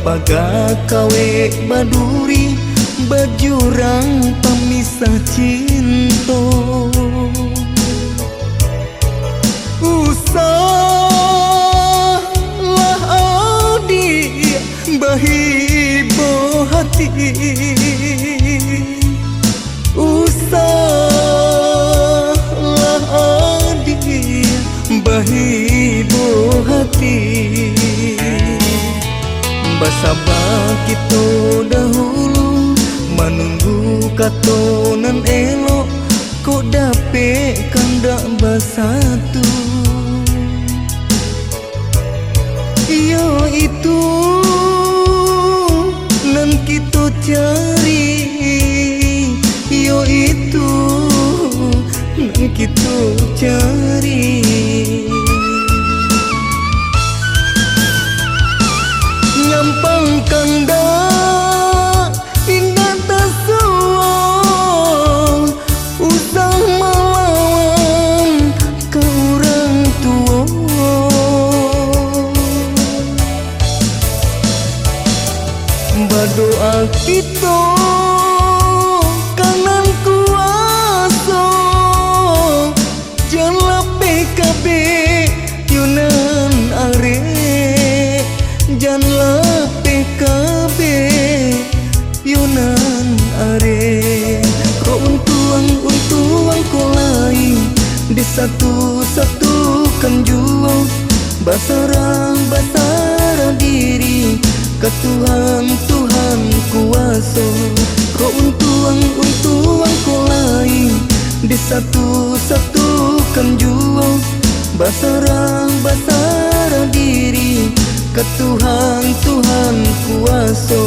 Bapaga kawe baduri bajurang pemisah cinta. Usahlah adi bahibo hati, usahlah adi bahibo hati. Basabah kita dahulu menunggu katonan elok, kok dapet kandak basatu. Yo itu nan kita cari, yo itu nan kita cari. Nyampang kandak indah tasuang, usah melawan ke orang tua. Berdoa kita kanan kuasa, janganlah PKB Yunan are, janganlah PKB Yunan are. Kau untuang kau lain di satu-satukan jua, basarang diri ke Tuhan kuasa. Kau untuang kau lain di satu-satukan jua, basarang diri ke Tuhan kuasa.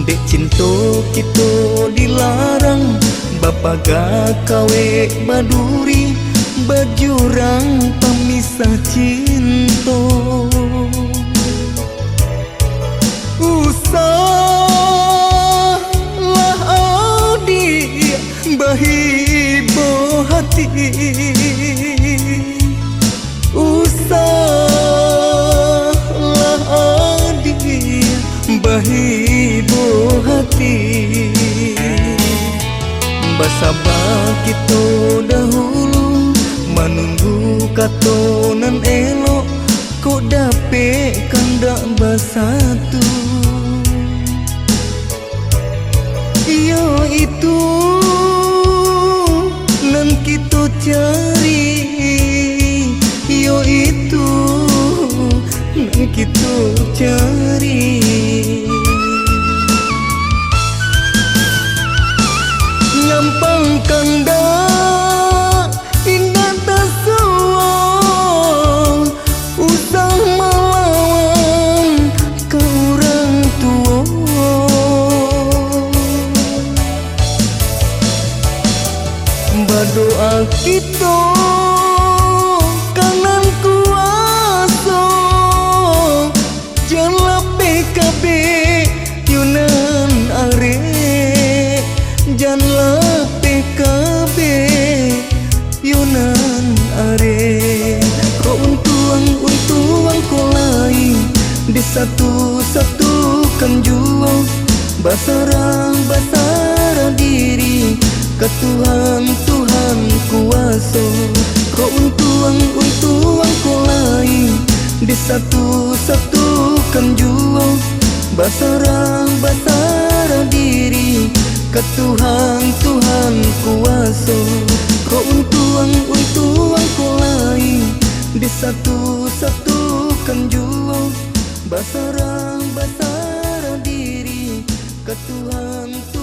Dek cinta kita dilarang, bapaga kawe baduri bajurang pemisah cinta. Usahlah adi bahibo hati, usahlah adi bahibo hati. Basabah kita dahulu menunggu katonan elok, kok dapet kandak basatu. Yo itu nan kita cari, yo itu nan kita cari. Nyampang kandak indah tasuang, usah melawan ke orang tua. Berdoa kita kanan kuasa, janganlah PKB Yunan are, janganlah PKB Yunan are. Kau untuang kau lain di satu-satukan jua, basarang diri ke Tuhan kuasa. Kau untuang kau lain di satu-satukan jua, basarang diri ke Tuhan kuasa. Kau untuang kau lain di satu-satukan satukan jua, basarang diri ke Tuhan.